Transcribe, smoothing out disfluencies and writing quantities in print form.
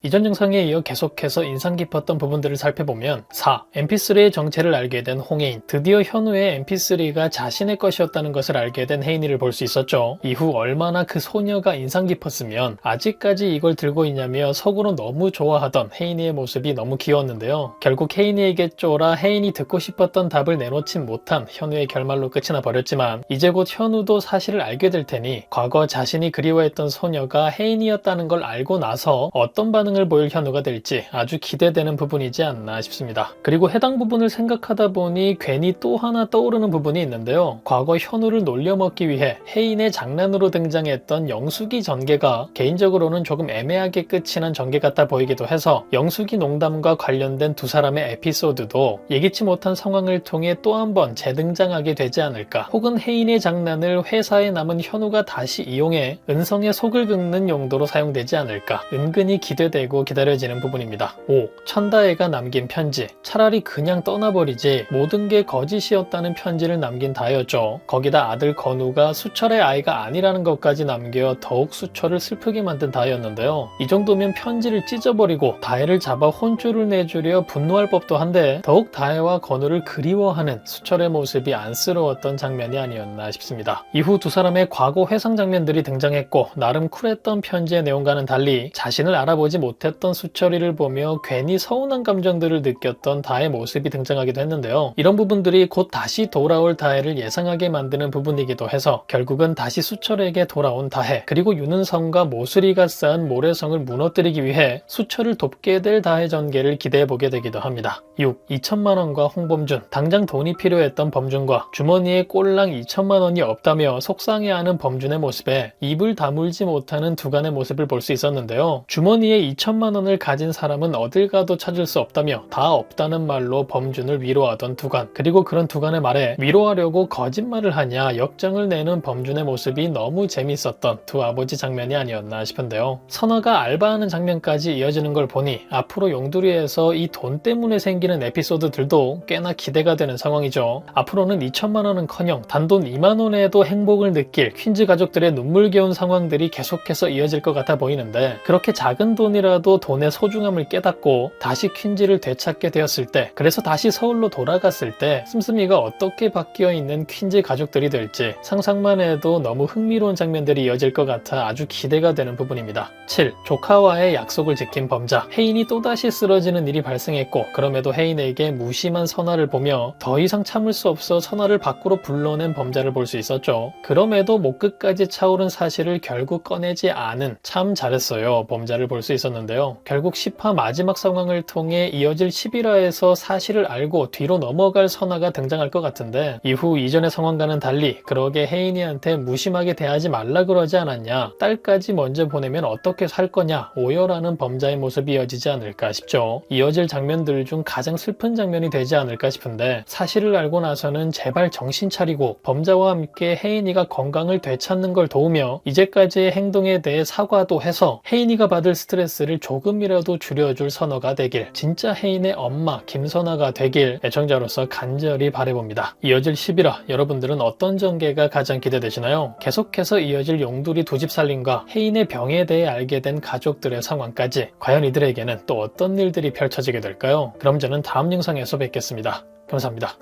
이전 영상에 이어 계속해서 인상 깊었던 부분들을 살펴보면 4. mp3의 정체를 알게 된 홍혜인. 드디어 현우의 mp3가 자신의 것이었다는 것을 알게 된 혜인이를 볼 수 있었죠. 이후 얼마나 그 소녀가 인상 깊었으면 아직까지 이걸 들고 있냐며 속으로 너무 좋아하던 혜인이의 모습이 너무 귀여웠는데요. 결국 혜인이에게 쫄아 혜인이 듣고 싶었던 답을 내놓진 못한 현우의 결말로 끝이 나버렸지만 이제 곧 현우도 사실을 알게 될 테니 과거 자신이 그리워했던 소녀가 혜인이었다는 걸 알고 나서 어떤 반응을 보일 현우가 될지 아주 기대되는 부분이지 않나 싶습니다. 그리고 해당 부분을 생각하다 보니 괜히 또 하나 떠오르는 부분이 있는데요. 과거 현우를 놀려먹기 위해 혜인의 장난으로 등장했던 영숙이 전개가 개인적으로는 조금 애매하게 끝이 난 전개 같아 보이기도 해서 영숙이 농담과 관련된 두 사람의 에피소드도 예기치 못한 상황을 통해 또 한 번 재등장하게 되지 않을까, 혹은 혜인의 장난을 회사에 남은 현우가 다시 이용해 은성의 속을 긁는 용도로 사용되지 않을까 은근히 기대되고 기다려지는 부분입니다. 5. 천다혜가 남긴 편지. 차라리 그냥 떠나버리지 모든 게 거짓이었다는 편지를 남긴 다혜였죠. 거기다 아들 건우가 수철의 아이가 아니라는 것까지 남겨 더욱 수철을 슬프게 만든 다혜였는데요. 이 정도면 편지를 찢어버리고 다혜를 잡아 혼쭐을 내주려 분노할 법도 한데 더욱 다혜와 건우를 그리워하는 수철의 모습이 안쓰러웠던 장면이 아니었나 싶습니다. 이후 두 사람의 과거 회상 장면들이 등장했고 나름 쿨했던 편지의 내용과는 달리 자신을 알아보지 못했던 수철이를 보며 괜히 서운한 감정들을 느꼈던 다혜의 모습이 등장하기도 했는데요. 이런 부분들이 곧 다시 돌아올 다혜를 예상하게 만드는 부분이기도 해서 결국은 다시 수철에게 돌아온 다혜, 그리고 윤은성과 모수리가 쌓은 모래성을 무너뜨리기 위해 수철을 돕게 될 다혜 전개를 기대해보게 되기도 합니다. 6. 2천만원과 홍범준. 당장 돈이 필요했던 범준과 주머니에 꼴랑 2천만원이 없다며 속상해하는 범준의 모습에 입을 다물지 못하는 두간의 모습을 볼 수 있었는데요. 주머니에 2천만원을 가진 사람은 어딜 가도 찾을 수 없다며 다 없다는 말로 범준을 위로하던 두간, 그리고 그런 두간의 말에 위로하려고 거짓말을 하냐 역정을 내는 범준의 모습이 너무 재밌었던 두 아버지 장면이 아니었나 싶은데요. 선아가 알바하는 장면까지 이어지는 걸 보니 앞으로 용두리에서 이 돈 때문에 생기는 에피소드들도 꽤나 기대가 되는 상황이죠. 앞으로는 2천만원은커녕 단돈 2만원에도 행복을 느낄 퀸즈 가족들의 눈물겨운 상황들이 계속해서 이어질 것 같아 보이는데, 그렇게 작은 돈이라도 돈의 소중함을 깨닫고 다시 퀸즈를 되찾게 되었을 때, 그래서 다시 서울로 돌아갔을 때 씀씀이가 어떻게 바뀌어 있는 퀸즈 가족들이 될지 상상만 해도 너무 흥미로운 장면들이 이어질 것 같아 아주 기대가 되는 부분입니다. 7. 조카와의 약속을 지킨 범자. 혜인이 또다시 쓰러지는 일이 발생했고 그럼에도 혜인에게 무심한 선아를 보며 더 이상 참을 수 없어 선아를 밖으로 불러낸 범자를 볼 수 있었죠. 그럼에도 목 끝까지 차오른 사실을 결국 꺼내지 않은, 참 잘했어요 범자를 볼 수 있었는데요. 결국 10화 마지막 상황을 통해 이어질 11화에서 사실을 알고 뒤로 넘어갈 선아가 등장할 것 같은데, 이후 이전의 상황과는 달리 그러게 혜인이한테 무심하게 대하지 말라 그러지 않았냐, 딸까지 먼저 보내면 어떻게 살 거냐 오열하는 범자의 모습이 이어지지 않을까 싶죠. 이어질 장면들 중 가장 슬픈 장면이 되지 않을까 싶은데, 사실을 알고 나서는 제발 정신 차리고 범자와 함께 혜인이가 건강을 되찾는 걸 도우며 이제까지의 행동에 대해 사과도 해서 혜인이가 받을 스트레스를 조금이라도 줄여줄 선어가 되길, 진짜 혜인의 엄마 김선아가 되길 애청자로서 간절히 바라봅니다. 이어질 11화 여러분들은 어떤 전개가 가장 기대되시나요? 계속해서 이어질 용두리 두 집 살림과 혜인의 병에 대해 알게 된 가족들의 상황까지 과연 이들에게는 또 어떤 일들이 펼쳐지게 될까요? 그럼 저는 다음 영상에서 뵙겠습니다. 감사합니다.